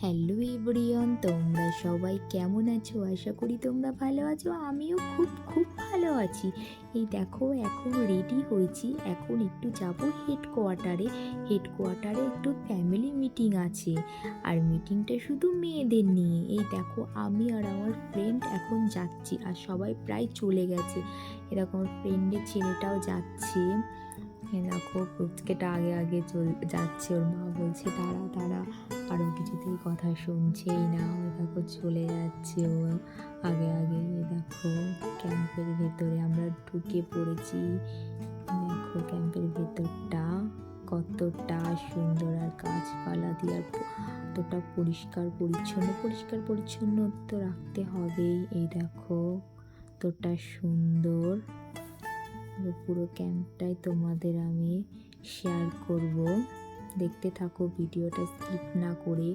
Hello everyone, তোমরা সবাই কেমন আছো? আশা করি তোমরা ভালো আছো। আমিও খুব খুব ভালো আছি। এই দেখো, এখন রেডি হয়েছি, এখন একটু যাব হেডকোয়ার্টারে একটু ফ্যামিলি মিটিং আছে। আর মিটিংটা শুধু মেয়েদের নিয়ে। এই দেখো, আমি আর আমার ফ্রেন্ড এখন যাচ্ছি, আর সবাই প্রায় চলে গেছে। এরকম ফ্রেন্ডের ছেলেটাও যাচ্ছে। দেখো, পুচকেটা আগে আগে যাচ্ছে, ওর মা বলছে দাঁড়া দাঁড়া, আরও কিছুতেই কথা শুনছেই না। ও দেখো চলে যাচ্ছে ও আগে আগে। দেখো, ক্যাম্পের ভেতরে আমরা ঢুকে পড়েছি। দেখো ক্যাম্পের ভেতরটা কতটা সুন্দর, আর গাছপালা দিয়ে আর কতটা পরিষ্কার পরিচ্ছন্ন তো রাখতে হবেই। এই দেখো কতটা সুন্দর। পুরো ক্যাম্পটাই তোমাদের আমি শেয়ার করব, দেখতে থাকো ভিডিওটা স্কিপ না করে।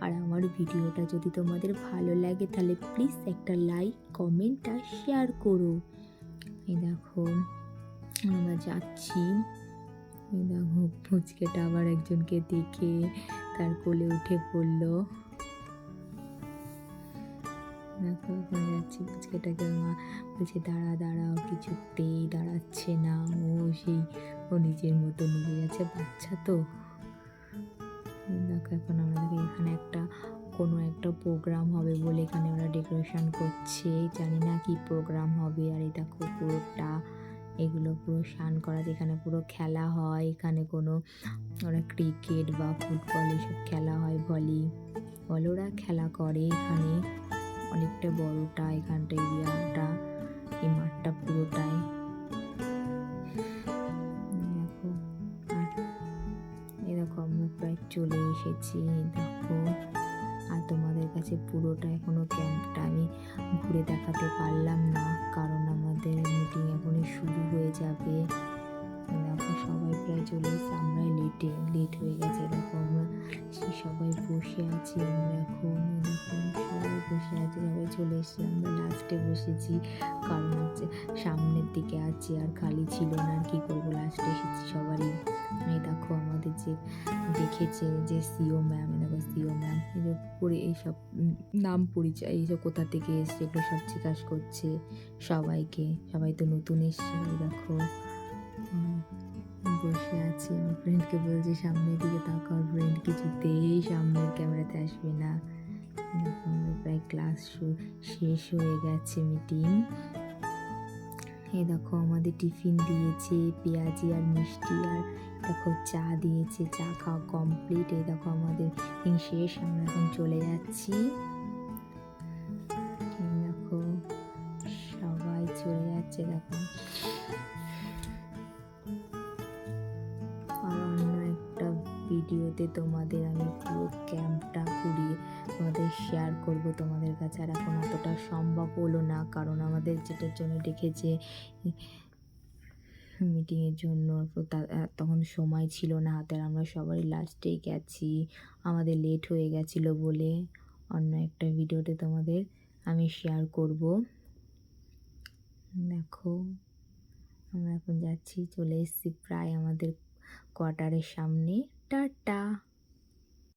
আর আমার ভিডিওটা যদি তোমাদের ভালো লাগে তাহলে প্লিজ একটা লাইক, কমেন্ট আর শেয়ার করো। এই দেখো আমরা যাচ্ছি। এই দেখো, পুচকেটা আবার একজনকে দেখে তার কোলে উঠে পড়লো। দেখো এখন যাচ্ছি, পুচকেটাকে মা বলছে দাঁড়া দাঁড়া, ও কিছুতেই দাঁড়াচ্ছে না। ও নিজের মতো নিজে যাচ্ছে, বাচ্চা তো। দেখো এখন আমাদের এখানে কোনো একটা প্রোগ্রাম হবে বলে এখানে ওরা ডেকোরেশন করছে, জানি না কি প্রোগ্রাম হবে। আর এই দেখো এগুলো পুরো শান করা, এখানে পুরো খেলা হয়। এখানে ওরা ক্রিকেট বা ফুটবল এসব খেলা হয়, ভলিবল ওরা খেলা করে এখানে। অনেকটা বড়টা এখানটা, এরিয়াটা, এই মাঠটা পুরোটাই। দেখো, আর এরকম আমরা প্রায় চলে এসেছি। দেখো, আর তোমাদের কাছে পুরোটা এখনো ক্যাম্পটা আমি ঘুরে দেখাতে পারলাম না, কারণ আমাদের মিটিং এখনই শুরু হয়ে যাবে। দেখো সবাই প্রায় চলে এসেছে, আমরাই লেট হয়ে গেছে। দেখো আমরা সবাই বসে আছি, আমরা এখন সবাই বসে আছি, সবাই চলে এসেছি। আমরা লাস্টে বসেছি, কারণ হচ্ছে সামনের দিকে আছে আর খালি ছিল না, আর কি করবো, লাস্টে এসেছি সবারই। এই দেখো আমাদের যে দেখেছে যে সিও ম্যাম, দেখো সিও ম্যাম এইসব নাম পরিচয়, এইসব কোথা থেকে এসছে এগুলো সব জিজ্ঞাসা করছে সবাইকে। সবাই তো নতুন এসছে। দেখো বসে আছি, আমার ফ্রেন্ডকে বলছি সামনের দিকে তাকাও, ফ্রেন্ড কিছুতেই সামনের ক্যামেরাতে আসবে না। প্রায় ক্লাস শেষ হয়ে গেছে মিটিং। এই দেখো আমাদের টিফিন দিয়েছে, পেঁয়াজি আর মিষ্টি, আর দেখো চা দিয়েছে, চা খাওয়া কমপ্লিট। এই দেখো আমাদের মিটিং শেষ, আমরা এখন চলে যাচ্ছি। দেখো সবাই চলে যাচ্ছে। দেখো আর অন্য একটা ভিডিওতে তোমাদের আমি পুরো ক্যাম্পটা ঘুরিয়ে তোমাদের শেয়ার করব তোমাদের কাছে। আর এখন অতটা সম্ভব হলো না, কারণ আমাদের যেটার জন্য ডেকেছে মিটিংয়ের জন্য তখন সময় ছিল না হাতে, আর আমরা সবাই লাস্টেই গেছি, আমাদের লেট হয়ে গেছিলো বলে। অন্য একটা ভিডিওতে তোমাদের আমি শেয়ার করব। দেখো আমরা এখন যাচ্ছি, চলে এসেছি প্রায় আমাদের কোয়ার্টারের সামনে। টাটা।